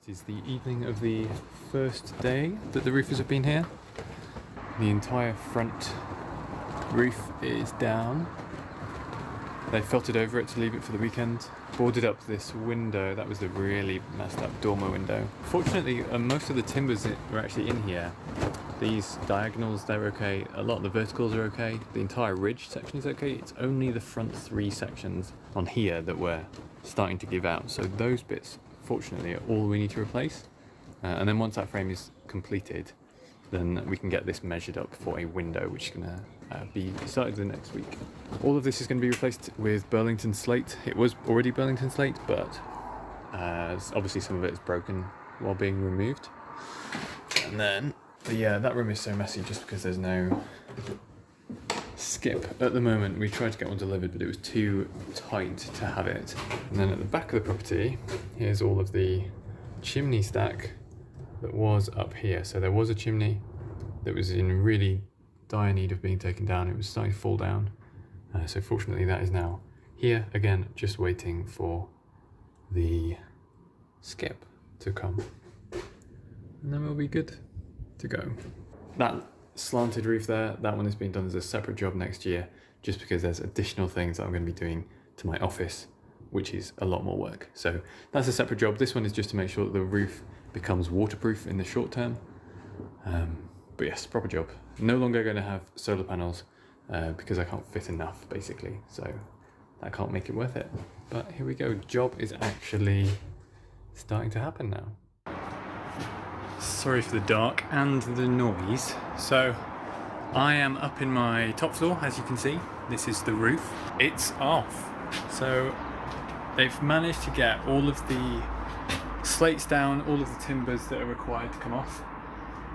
It is the evening of the first day that the roofers have been here. The entire front roof is down. They felted over it to leave it for the weekend. Boarded up this window, that was the really messed up dormer window. Fortunately, most of the timbers are actually in here. These diagonals, they're okay. A lot of the verticals are okay. The entire ridge section is okay. It's only the front three sections on here that we're starting to give out. So those bits, fortunately, are all we need to replace. And then once that frame is completed, then we can get this measured up for a window, which is gonna be started the next week. All of this is going to be replaced with Burlington slate. It was already Burlington slate, but obviously some of it is broken while being removed. And then, yeah, that room is so messy just because there's no skip at the moment. We tried to get one delivered, but it was too tight to have it. And then at the back of the property, here's all of the chimney stack that was up here. So there was a chimney that was in really dire need of being taken down. It was starting to fall down. So fortunately that is now here again, just waiting for the skip to come. And then we'll be good to go. That slanted roof there, that one is being done as a separate job next year, just because there's additional things that I'm going to be doing to my office, which is a lot more work. So that's a separate job. This one is just to make sure that the roof becomes waterproof in the short term. But yes, proper job. No longer going to have solar panels because I can't fit enough, basically. So that can't make it worth it. But here we go. Job is actually starting to happen now. Sorry for the dark and the noise. So I am up in my top floor, as you can see. This is the roof. It's off. So they've managed to get all of the slates down, all of the timbers that are required to come off.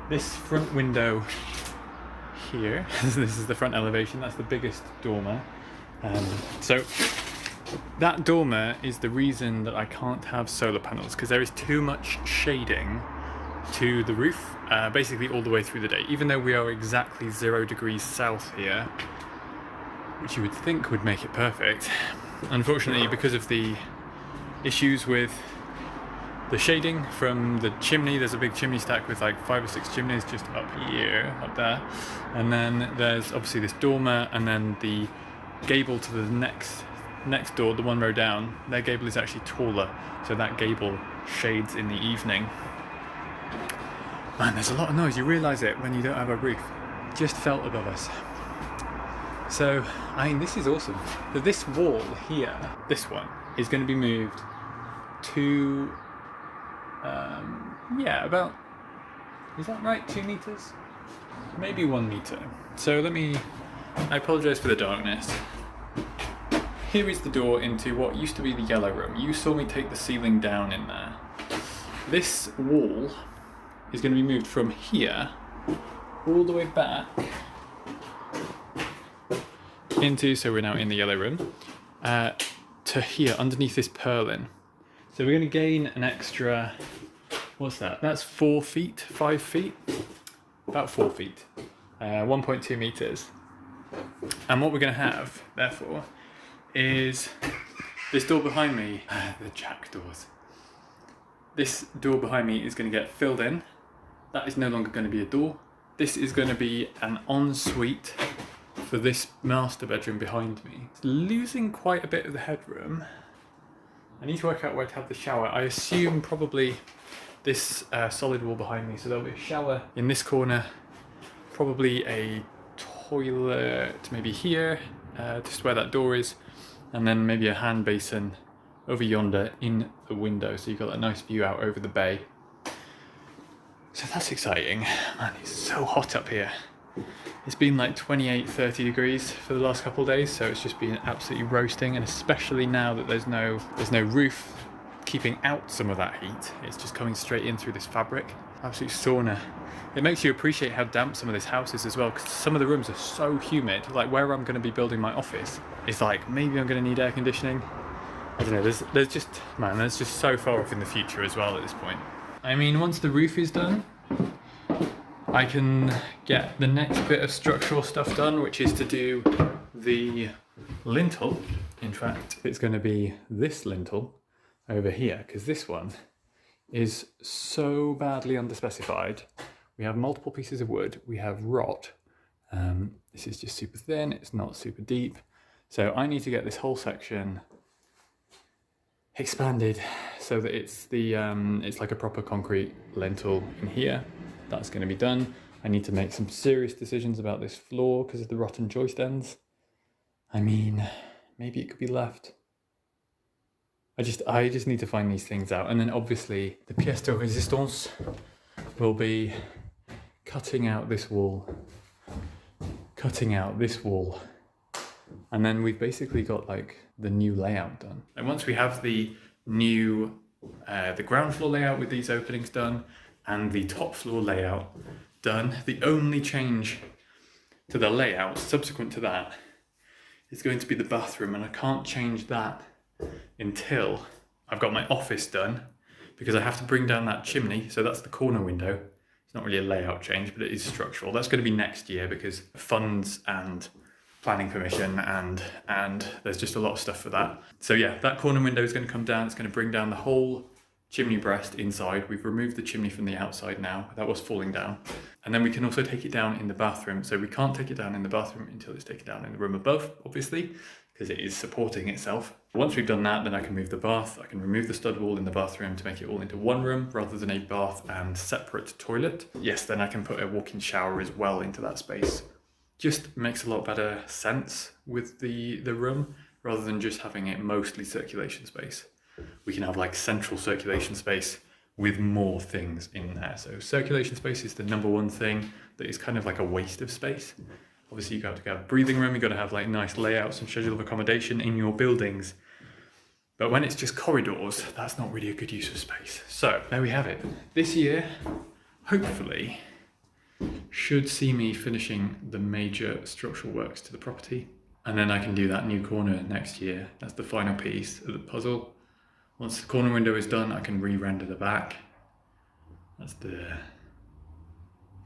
This front window here, this is the front elevation, that's the biggest dormer. So that dormer is the reason that I can't have solar panels, because there is too much shading to the roof, basically all the way through the day. Even though we are exactly 0 degrees south here, which you would think would make it perfect, unfortunately, because of the issues with the shading from the chimney, there's a big chimney stack with like 5 or 6 chimneys just up here, up there. And then there's obviously this dormer, and then the gable to the next door, the one row down, their gable is actually taller. So that gable shades in the evening. Man, there's a lot of noise. You realise it when you don't have a roof. Just felt above us. So, I mean, this is awesome. So this wall here, this one, is going to be moved to yeah, about, is that right, 2 meters? Maybe 1 meter. So I apologise for the darkness. Here is the door into what used to be the yellow room. You saw me take the ceiling down in there. This wall is going to be moved from here all the way back into, so we're now in the yellow room, to here underneath this purlin. So we're going to gain an extra, what's that? That's 4 feet, 5 feet? About 4 feet, 1.2 meters. And what we're going to have, therefore, is this door behind me, the jack doors. This door behind me is going to get filled in. That is no longer going to be a door. This is going to be an ensuite for this master bedroom behind me. It's losing quite a bit of the headroom. I need to work out where to have the shower. I assume probably this solid wall behind me. So there'll be a shower in this corner, probably a toilet maybe here, just where that door is, and then maybe a hand basin over yonder in the window. So you've got that nice view out over the bay. So that's exciting. Man, it's so hot up here. It's been like 28, 30 degrees for the last couple of days, so it's just been absolutely roasting, and especially now that there's no roof keeping out some of that heat. It's just coming straight in through this fabric. Absolute sauna. It makes you appreciate how damp some of this house is as well, because some of the rooms are so humid. Like where I'm going to be building my office, it's like maybe I'm going to need air conditioning. I don't know, there's just so far off in the future as well at this point. I mean, once the roof is done, I can get the next bit of structural stuff done, which is to do the lintel. In fact, it's going to be this lintel over here, because this one is so badly underspecified. We have multiple pieces of wood, we have rot. This is just super thin, it's not super deep. So I need to get this whole section expanded so that it's like a proper concrete lintel in here. That's going to be done. I need to make some serious decisions about this floor because of the rotten joist ends. I mean, maybe it could be left. I just need to find these things out. And then obviously the pièce de résistance will be cutting out this wall, and then we've basically got like the new layout done. And once we have the new, the ground floor layout with these openings done and the top floor layout done, the only change to the layout subsequent to that is going to be the bathroom, and I can't change that until I've got my office done, because I have to bring down that chimney. So that's the corner window. It's not really a layout change, but it is structural. That's going to be next year because funds and planning permission and there's just a lot of stuff for that. So yeah, that corner window is going to come down. It's going to bring down the whole chimney breast inside. We've removed the chimney from the outside now. That was falling down. And then we can also take it down in the bathroom. So we can't take it down in the bathroom until it's taken down in the room above, obviously, because it is supporting itself. Once we've done that, then I can move the bath. I can remove the stud wall in the bathroom to make it all into one room rather than a bath and separate toilet. Yes, then I can put a walk-in shower as well into that space. Just makes a lot better sense with the room rather than just having it mostly circulation space. We can have like central circulation space with more things in there. So circulation space is the number one thing that is kind of like a waste of space. Obviously you got to have breathing room, you got to have like nice layouts and schedule of accommodation in your buildings. But when it's just corridors, that's not really a good use of space. So there we have it. This year, hopefully, should see me finishing the major structural works to the property. And then I can do that new corner next year. That's the final piece of the puzzle. Once the corner window is done, I can re-render the back. That's the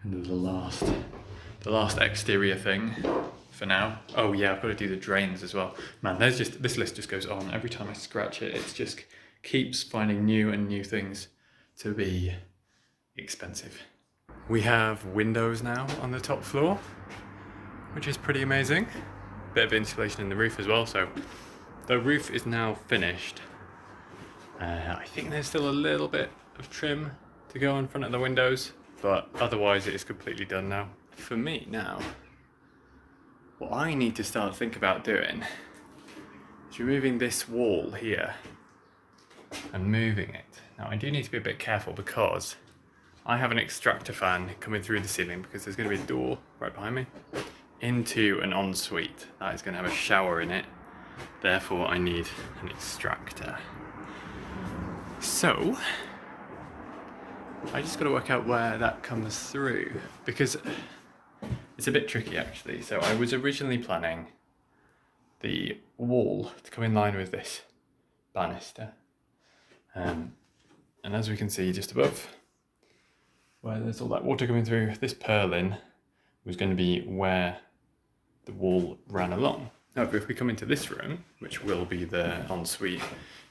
end of the last exterior thing for now. Oh yeah, I've got to do the drains as well. Man, this list just goes on. Every time I scratch it, it just keeps finding new and new things to be expensive. We have windows now on the top floor, which is pretty amazing. Bit of insulation in the roof as well, so the roof is now finished. I think there's still a little bit of trim to go in front of the windows, but otherwise it is completely done now. For me now, what I need to start thinking about doing is removing this wall here and moving it. Now I do need to be a bit careful because I have an extractor fan coming through the ceiling because there's going to be a door right behind me into an ensuite that is going to have a shower in it. Therefore I need an extractor. So I just got to work out where that comes through because it's a bit tricky actually. So I was originally planning the wall to come in line with this banister. And as we can see just above, where there's all that water coming through, this purlin was going to be where the wall ran along. However, if we come into this room, which will be the ensuite,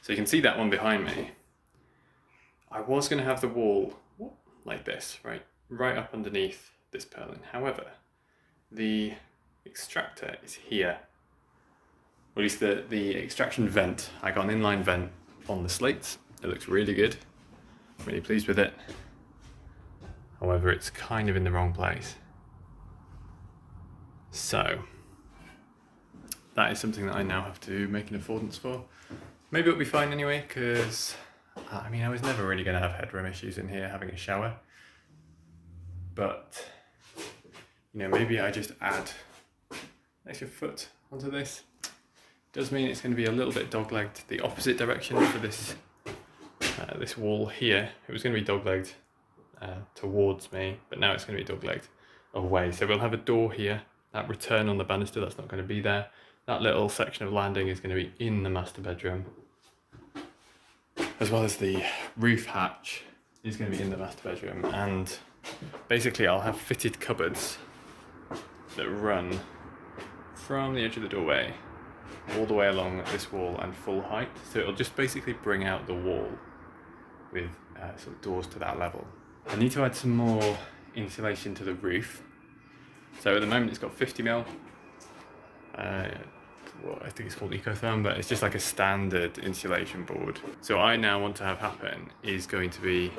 so you can see that one behind me, I was going to have the wall like this, right up underneath this purlin. However, the extractor is here, or at least the extraction vent. I got an inline vent on the slates. It looks really good. I'm really pleased with it. However, it's kind of in the wrong place. So that is something that I now have to make an affordance for. Maybe it'll be fine anyway, because I mean, I was never really going to have headroom issues in here having a shower. But, you know, maybe I just add an extra foot onto this. Does mean it's going to be a little bit dog-legged the opposite direction for this this wall here. It was going to be dog-legged towards me, but now it's going to be dog-legged away. So we'll have a door here. That return on the banister, that's not going to be there. That little section of landing is going to be in the master bedroom, as well as the roof hatch is going to be in the master bedroom. And basically I'll have fitted cupboards that run from the edge of the doorway all the way along this wall and full height. So it'll just basically bring out the wall with sort of doors to that level. I need to add some more insulation to the roof. So at the moment it's got 50mm. Well, I think it's called Ecotherm, but it's just like a standard insulation board. So what I now want to have happen is going to be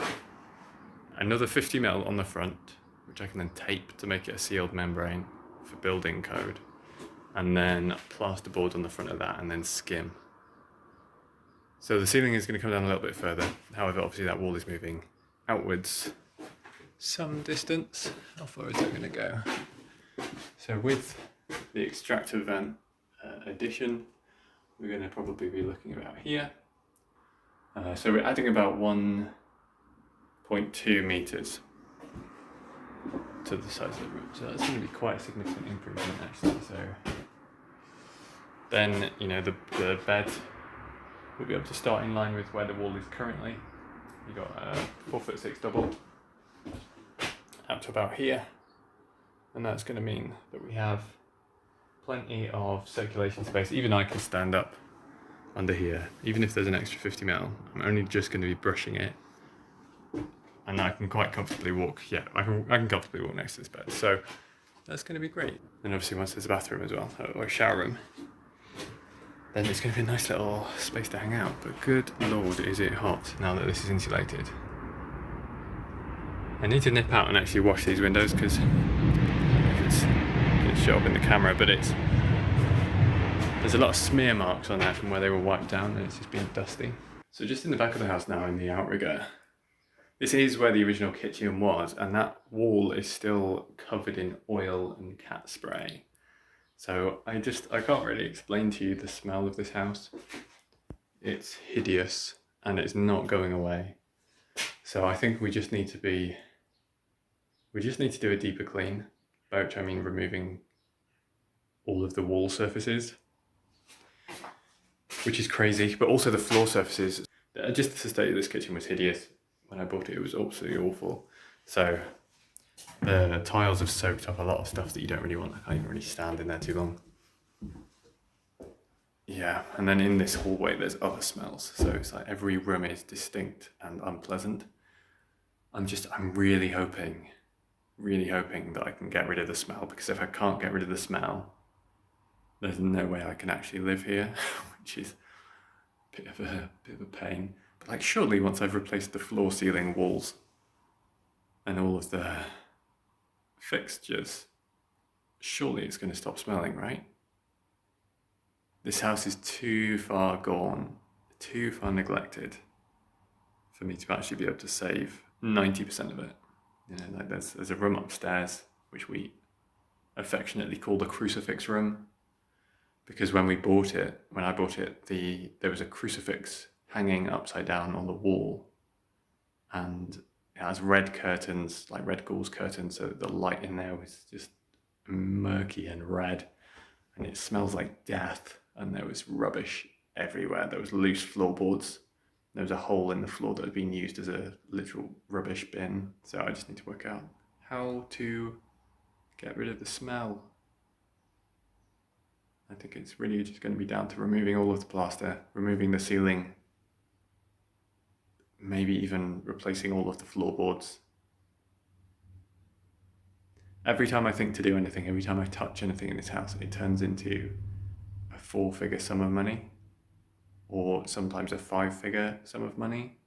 another 50mm on the front, which I can then tape to make it a sealed membrane for building code, and then plasterboard on the front of that, and then skim. So the ceiling is going to come down a little bit further. However, obviously that wall is moving outwards some distance. How far is that going to go? So with the extractor vent addition, we're going to probably be looking about here. So we're adding about 1.2 meters to the size of the room. So that's going to be quite a significant improvement actually. So then, you know, the bed will be able to start in line with where the wall is currently. You've got a 4'6" double up to about here. And that's going to mean that we have plenty of circulation space. Even I can stand up under here, even if there's an extra 50mm. I'm only just going to be brushing it, and I can quite comfortably walk. Yeah, I can comfortably walk next to this bed. So that's going to be great. And obviously once there's a bathroom as well, or a shower room, then it's going to be a nice little space to hang out. But good lord, is it hot now that this is insulated. I need to nip out and actually wash these windows, because it's going to show up in the camera, but there's a lot of smear marks on there from where they were wiped down, and it's just been dusty. So just in the back of the house now, in the outrigger, this is where the original kitchen was, and that wall is still covered in oil and cat spray. So I can't really explain to you the smell of this house. It's hideous and it's not going away. So I think we just need to do a deeper clean, by which I mean removing all of the wall surfaces, which is crazy, but also the floor surfaces. Just the state of this kitchen was hideous. When I bought it, it was absolutely awful. So the tiles have soaked up a lot of stuff that you don't really want. I can't even really stand in there too long. Yeah, and then in this hallway there's other smells. So it's like every room is distinct and unpleasant. I'm really hoping that I can get rid of the smell, because if I can't get rid of the smell, there's no way I can actually live here, which is a bit of a pain. But like, surely once I've replaced the floor, ceiling, walls, and all of the fixtures, surely it's going to stop smelling, right? This house is too far gone, too far neglected for me to actually be able to save 90% of it. You know, like there's a room upstairs which we affectionately call the crucifix room, because when I bought it, there was a crucifix hanging upside down on the wall, and it has red curtains, like red gauze curtains, so the light in there was just murky and red, and it smells like death, and there was rubbish everywhere. There was loose floorboards. There was a hole in the floor that had been used as a literal rubbish bin. So I just need to work out how to get rid of the smell. I think it's really just going to be down to removing all of the plaster, removing the ceiling, maybe even replacing all of the floorboards. Every time I think to do anything, every time I touch anything in this house, it turns into a 4-figure sum of money, or sometimes a 5-figure sum of money.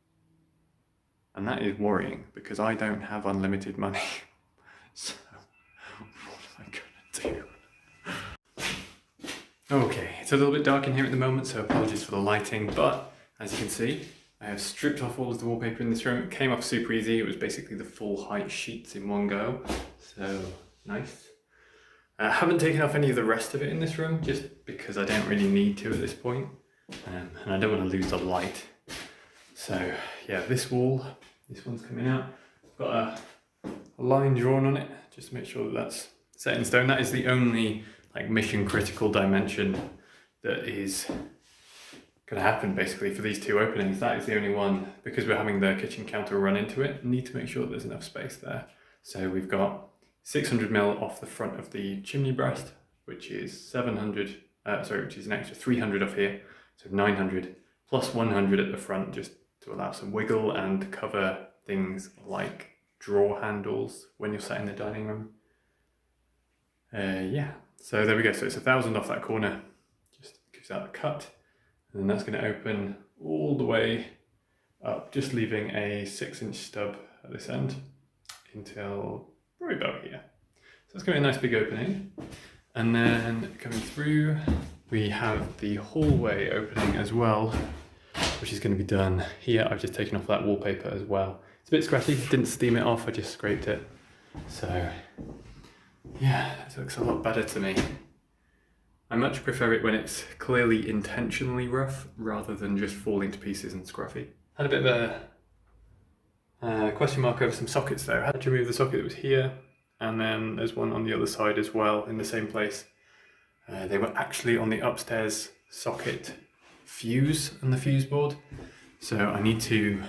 And that is worrying, because I don't have unlimited money. So what am I gonna do? Okay, it's a little bit dark in here at the moment, so apologies for the lighting, but as you can see, I have stripped off all of the wallpaper in this room. It came off super easy. It was basically the full height sheets in one go, so nice. I haven't taken off any of the rest of it in this room, just because I don't really need to at this point, and I don't want to lose the light. So yeah, this one's coming out. I've got a line drawn on it, just to make sure that that's set in stone. That is the only like mission critical dimension that is going to happen basically for these two openings. That is the only one, because we're having the kitchen counter run into it. Need to make sure that there's enough space there. So we've got 600mm off the front of the chimney breast, which is which is an extra 300 off here, so 900 plus 100 at the front, just to allow some wiggle and cover things like drawer handles when you're sat in the dining room. Yeah, so there we go. So it's 1,000 off that corner, just gives out the cut, and then that's going to open all the way up, just leaving a 6-inch stub at this end until probably about here. So it's going to be a nice big opening. And then coming through, we have the hallway opening as well, which is going to be done here. I've just taken off that wallpaper as well. It's a bit scratchy, didn't steam it off, I just scraped it. So yeah, it looks a lot better to me. I much prefer it when it's clearly intentionally rough rather than just falling to pieces and scruffy. Had a bit of a question mark over some sockets though. I had to remove the socket that was here, and then there's one on the other side as well in the same place. They were actually on the upstairs socket fuse and the fuse board. So I need to,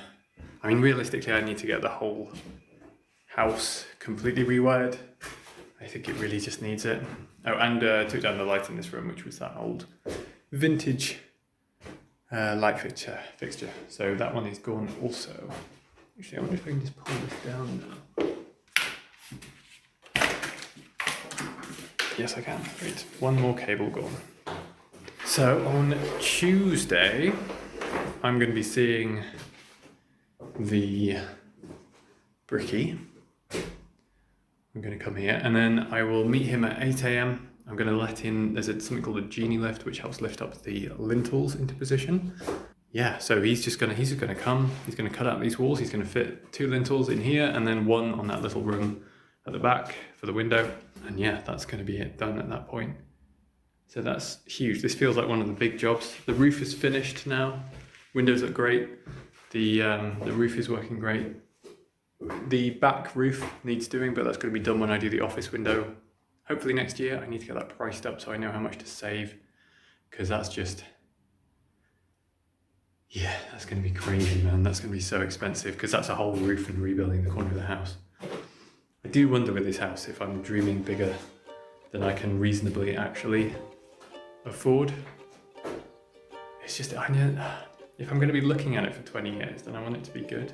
realistically I need to get the whole house completely rewired. I think it really just needs it. Oh, and took down the light in this room, which was that old vintage light fixture. So that one is gone also. Actually, I wonder if I can just pull this down now. Yes, I can. Wait, one more cable gone. So on Tuesday, I'm going to be seeing the Bricky. I'm going to come here and then I will meet him at 8 AM. I'm going to let in, there's something called a genie lift, which helps lift up the lintels into position. Yeah, so he's just going to come, he's going to cut out these walls, he's going to fit 2 lintels in here and then one on that little room at the back for the window. And yeah, that's going to be it done at that point. So that's huge. This feels like one of the big jobs. The roof is finished now. Windows look great. The roof is working great. The back roof needs doing, but that's going to be done when I do the office window. Hopefully next year. I need to get that priced up so I know how much to save, because that's just, yeah, that's going to be crazy, man. That's going to be so expensive because that's a whole roof and rebuilding the corner of the house. I do wonder with this house if I'm dreaming bigger than I can reasonably actually afford. It's just, I know, if I'm going to be looking at it for 20 years, then I want it to be good.